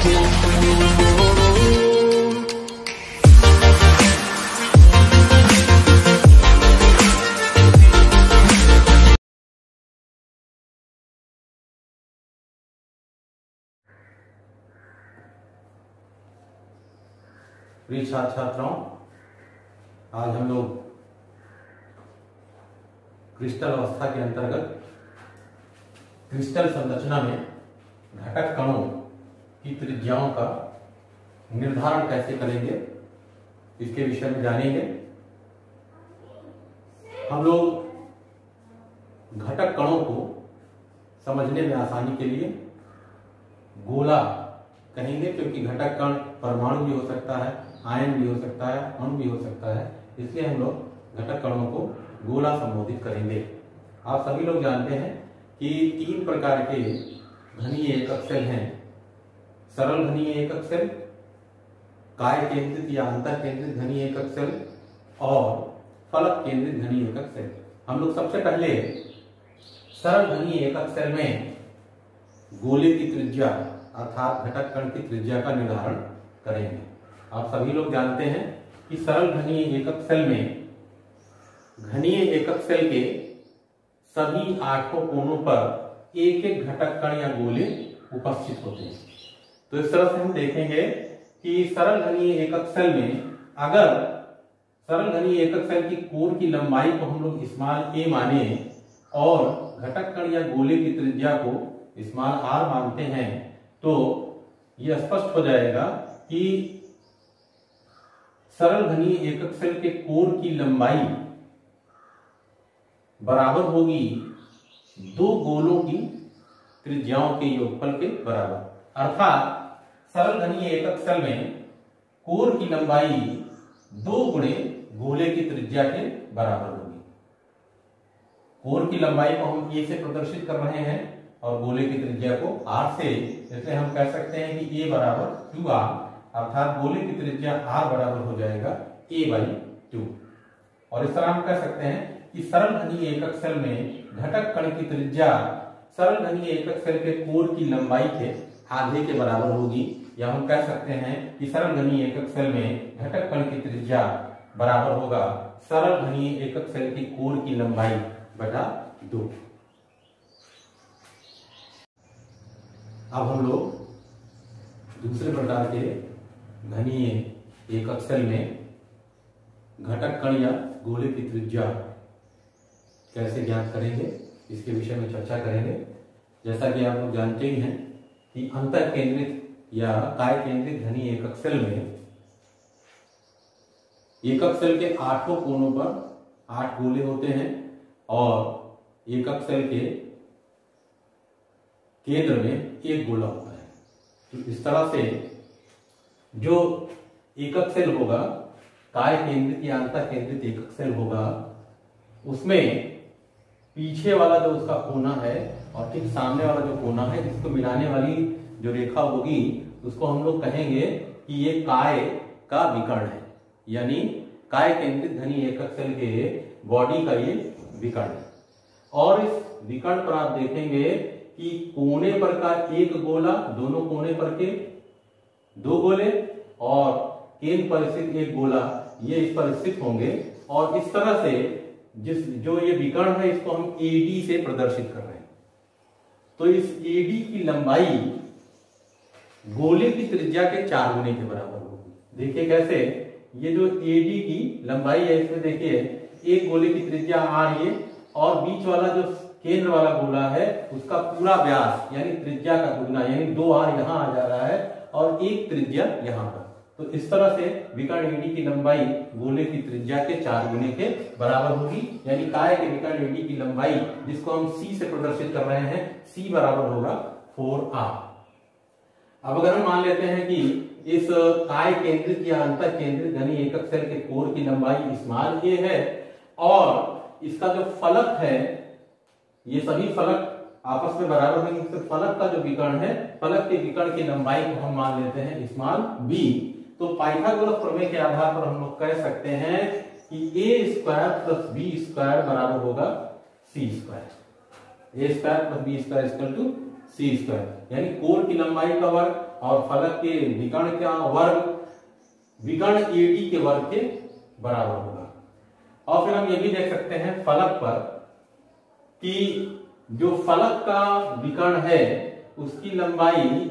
प्रिय छात्र छात्राओं, आज हम लोग क्रिस्टल अवस्था के अंतर्गत क्रिस्टल संरचना में घटक कणों की त्रिज्याओं का निर्धारण कैसे करेंगे इसके विषय में जानेंगे। हम लोग घटक कणों को समझने में आसानी के लिए गोला कहेंगे, क्योंकि घटक कण परमाणु भी हो सकता है, आयन भी हो सकता है, अणु भी हो सकता है, इसलिए हम लोग घटक कणों को गोला संबोधित करेंगे। आप सभी लोग जानते हैं कि 3 प्रकार के घनीय एकक सेल हैं। सरल घनीय एकक सेल, काय केंद्रित या अंतर केंद्रित घनीय एकक सेल और फलक केंद्रित घनीय एकक सेल। हम लोग सबसे पहले सरल घनीय एकक सेल में गोले की त्रिज्या अर्थात घटक कण की त्रिज्या का निर्धारण करेंगे। आप सभी लोग जानते हैं कि सरल घनीय एकक सेल में घनीय एकक सेल के सभी 8 कोनों पर एक एक घटक कण या गोले उपस्थित होते हैं। तो इस तरह से हम देखेंगे कि सरल घनीय एकक सेल में अगर सरल घनीय एकक सेल की कोर की लंबाई को हम लोग स्मॉल a माने और घटक कण या गोले की त्रिज्या को स्मॉल r मानते हैं, तो यह स्पष्ट हो जाएगा कि सरल घनीय एकक सेल के कोर की लंबाई बराबर होगी 2 गोलों की त्रिज्याओं के योगफल के बराबर। अर्थात सरल घनीय एकक सेल में कोर की लंबाई 2 गुणे गोले की त्रिज्या के बराबर होगी। कोर की लंबाई को हम a से प्रदर्शित कर रहे हैं और गोले की त्रिज्या को r से, इसलिए हम कह सकते हैं कि a बराबर 2r, अर्थात गोले की त्रिज्या r बराबर हो जाएगा a/2। और इस तरह हम कह सकते हैं कि सरल घनीय एकक सेल में घटक कण की त्रिज्या सरल घनीय एकक सेल के कोर की लंबाई के आधे के बराबर होगी, या हम कह सकते हैं कि सरल घनीय एकक सेल में घटक कण की त्रिज्या बराबर होगा सरल घनीय एकक सेल की कोर की लंबाई बटा 2। अब हम लोग दूसरे प्रकार के घनीय एकक सेल में घटक कण या गोले की त्रिज्या कैसे ज्ञात करेंगे इसके विषय में चर्चा करेंगे। जैसा कि आप लोग जानते ही हैं कि अंतर केंद्रित या काय केंद्रित घनीय एकक सेल में एकक सेल के 8 कोनों पर 8 गोले होते हैं और एकक सेल के केंद्र में एक गोला होता है। तो इस तरह से जो एकक सेल होगा, काय केंद्रित या अंतर केंद्रित एकक सेल होगा, उसमें पीछे वाला जो उसका कोना है और ठीक सामने वाला जो कोना है, इसको मिलाने वाली जो रेखा होगी उसको हम लोग कहेंगे कि ये काय का विकर्ण है, यानी काय केंद्रित घनीय एकक सेल के बॉडी का ये विकर्ण है। और इस विकर्ण पर आप देखेंगे कि कोने पर का एक गोला, दोनों कोने पर के 2 गोले और केंद्र पर स्थित एक गोला, ये इस पर स्थित होंगे। और इस तरह से जो ये विकर्ण है इसको हम AD से प्रदर्शित कर रहे हैं। तो इस AD की लंबाई गोले की त्रिज्या के 4 गुने के बराबर होगी। देखिए कैसे, ये जो AD की लंबाई है इसमें देखिए एक गोले की त्रिज्या r ये, और बीच वाला जो केंद्र वाला गोला है उसका पूरा व्यास यानी त्रिज्या का दुगना यानी 2r यहाँ आ जा रहा है और एक त्रिज्या यहाँ पर। तो इस तरह से विकर्ण AD की लंबाई गोले की त्रिज्या के 4 गुने के बराबर होगी, यानी काय के विकर्ण AD की लंबाई जिसको हम c से प्रदर्शित कर रहे हैं, c बराबर होगा 4r। अब अगर हम मान लेते हैं कि इस काय केंद्रित या अंतर केंद्रित घनीय एकक सेल के कोर की लंबाई स्मॉल a है और इसका जो फलक है, ये सभी फलक आपस में बराबर नहीं, तो फलक का जो विकर्ण है, फलक के विकर्ण की लंबाई को हम मान लेते हैं स्मॉल b। तो पाइथागोरस प्रमेय के आधार पर हम लोग कह सकते हैं कि a² + b² बराबर होगा c²। a² + b² = सी स्क्वायर, यानी कोर की लंबाई का वर्ग और फलक के विकर्ण का वर्ग विकर्ण एडी के वर्ग के बराबर होगा। और फिर हम ये भी देख सकते हैं फलक पर कि जो फलक का विकर्ण है उसकी लंबाई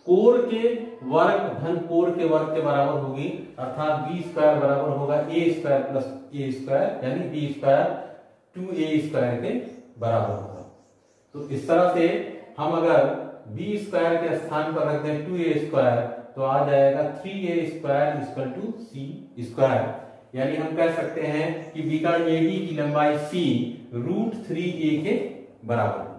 कोर के वर्ग धन कोर के वर्ग के बराबर होगी, अर्थात बी स्क्वायर बराबर होगा ए स्क्वायर प्लस ए स्क्वायर, यानी बी स्क्वायर 2a स्क्वायर के बराबर होगा। तो इस तरह से हम अगर बी स्क्वायर के स्थान पर रख दें 2a स्क्वायर तो आ जाएगा 3a square equal to C square, यानी हम कह सकते हैं कि विकर्ण एडी की लंबाई c √3a के बराबर होगी।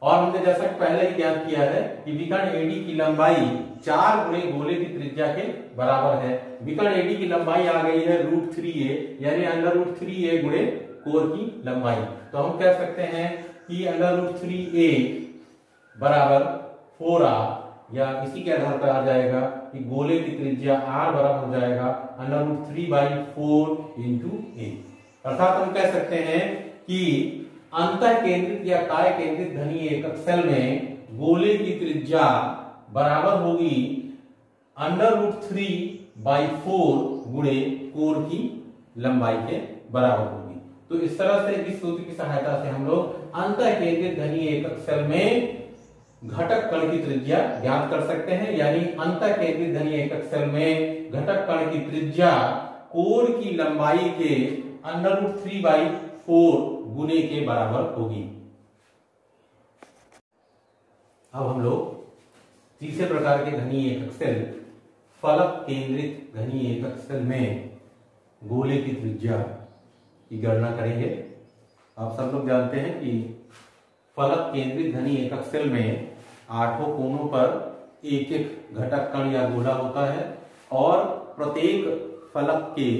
और हमने जैसा पहले ही ज्ञात किया है कि विकर्ण एडी की लंबाई 4 गुणे गोले की त्रिज्या के बराबर है। विकर्ण एडी की लंबाई आ गई है √3a, यानी √3a गुणे कोर की लंबाई। तो हम कह सकते हैं कि √3a बराबर 4r, या इसी के आधार पर आ जाएगा कि गोले की त्रिज्या r बराबर हो जाएगा √3/4 × a। अर्थात हम कह सकते हैं कि अंतः केंद्रित या काय केंद्रित घनीय एकक सेल में गोले की त्रिज्या बराबर होगी √3/4 गुणे कोर की लंबाई के बराबर होगी। तो इस तरह से इस सूत्र की सहायता से हम लोग अंतः केंद्रित घनीय एकक सेल में घटक कण की त्रिज्या ज्ञात कर सकते हैं, यानी अंतः केंद्रित घनीय एकक सेल में घटक कण की त्रिज्या कोर की लंबाई के √3/4 गुने के बराबर होगी। अब हम लोग तीसरे प्रकार के घनीय एकक सेल फलक केंद्रित घनीय एकक सेल में गोले की त्रिज्या की गणना करेंगे। आप सब लोग जानते हैं कि फलक केंद्रित घनीय एकक सेल में 8 कोनों पर एक एक घटक कण या गोला होता है और प्रत्येक फलक के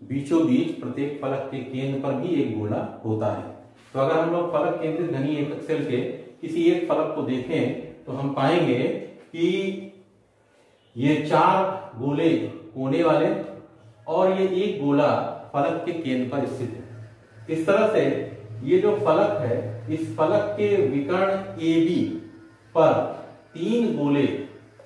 बीचों बीच प्रत्येक फलक के केंद्र पर भी एक गोला होता है। तो अगर हम लोग फलक केंद्रित घनीय एकक सेल के किसी एक फलक को देखें तो हम पाएंगे कि ये 4 गोले कोने वाले और ये एक गोला फलक के केंद्र पर स्थित है। इस तरह से ये जो फलक है इस फलक के विकर्ण AB पर 3 गोले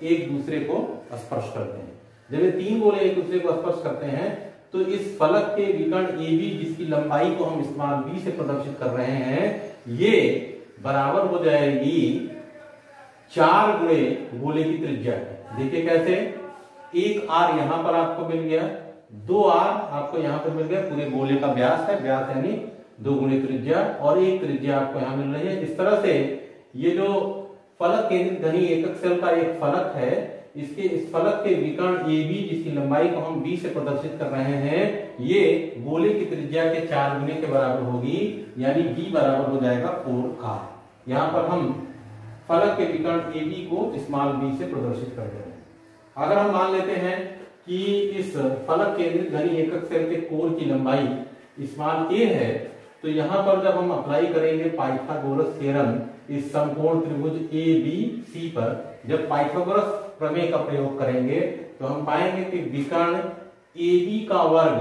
एक दूसरे को स्पर्श करते हैं। जब ये 3 गोले एक दूसरे को स्पर्श करते हैं तो इस फलक के विकर्ण AB जिसकी लंबाई को हम स्मॉल b से प्रदर्शित कर रहे हैं, ये बराबर हो जाएगी 4 गुणे गोले की त्रिज्या। देखिए कैसे, एक r यहां पर आपको मिल गया, 2r आपको यहां पर मिल गया, पूरे गोले का व्यास है, व्यास यानी 2 गुणे त्रिज्या, और एक त्रिज्या आपको यहां मिल रही है। इस तरह से ये जो फलक केंद्रित घनीय एकक सेल का एक फलक है, इसके इस फलक के विकर्ण AB जिसकी लंबाई को हम b से प्रदर्शित कर रहे हैं, ये गोले की त्रिज्या के 4 गुने के बराबर होगी, यानी b बराबर हो जाएगा 4r। यहाँ पर हम फलक के विकर्ण AB को स्मॉल b से प्रदर्शित कर रहे हैं। अगर हम मान लेते हैं कि इस फलक केंद्रित घनीय एकक सेल के कोर की लंबाई स्मॉल a है, तो यहाँ पर जब हम अप्लाई करेंगे पाइथागोरस थ्योरम इस समकोण त्रिभुज ABC पर, जब पाइथागोरस प्रमेय का प्रयोग करेंगे तो हम पाएंगे कि विकर्ण AB का वर्ग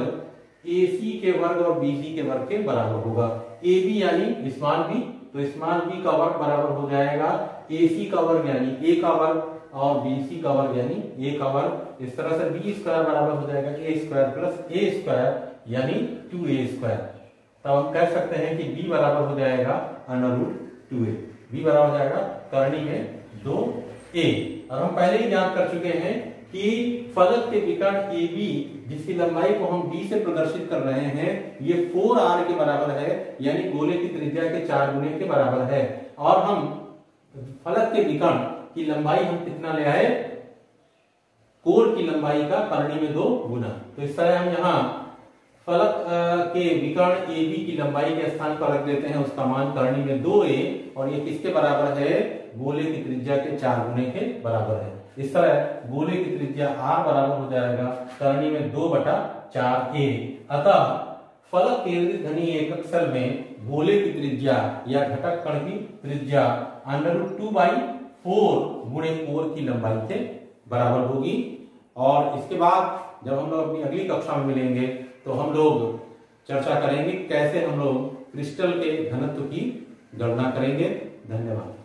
AC के वर्ग और BC के वर्ग के बराबर होगा। AB यानी स्मॉल b, तो स्मॉल b का वर्ग बराबर हो जाएगा AC का वर्ग यानी a का वर्ग और BC का वर्ग यानी a का वर्ग। इस तरह से b स्क्वायर बराबर हो जाएगा a square plus a square यानी 2a स्क्वायर। तब हम कह सकते हैं कि b बराबर हो जाएगा √2a, b बराबर हो जाएगा करनी में 2a। और हम पहले ही ज्ञात कर चुके हैं कि फलक के विकर्ण AB जिसकी लंबाई को हम b से प्रदर्शित कर रहे हैं, ये 4r के बराबर है, यानी गोले की त्रिज्या के 4 गुने के बराबर है। और हम फलक के विकर्ण की लंबाई हम कितना ले आए, कोर की लंबाई का करनी में 2 गुना। तो इस तरह हम यहाँ फलक के विकर्ण AB की लंबाई के स्थान पर रख देते हैं उसका मान करनी में 2a, और ये किसके बराबर है, गोले की त्रिज्या के 4 गुने के बराबर है। इस तरह गोले की त्रिज्या r बराबर हो जाएगा करनी में 2/4a। अतः फलक केंद्रित घनीय एकक सेल में गोले की त्रिज्या या घटक कण की त्रिज्या √2/4 गुणे कोर की लंबाई के बराबर होगी। और इसके बाद जब हम लोग अपनी अगली कक्षा में मिलेंगे तो हम लोग चर्चा करेंगे कैसे हम लोग क्रिस्टल के घनत्व की गणना करेंगे। धन्यवाद।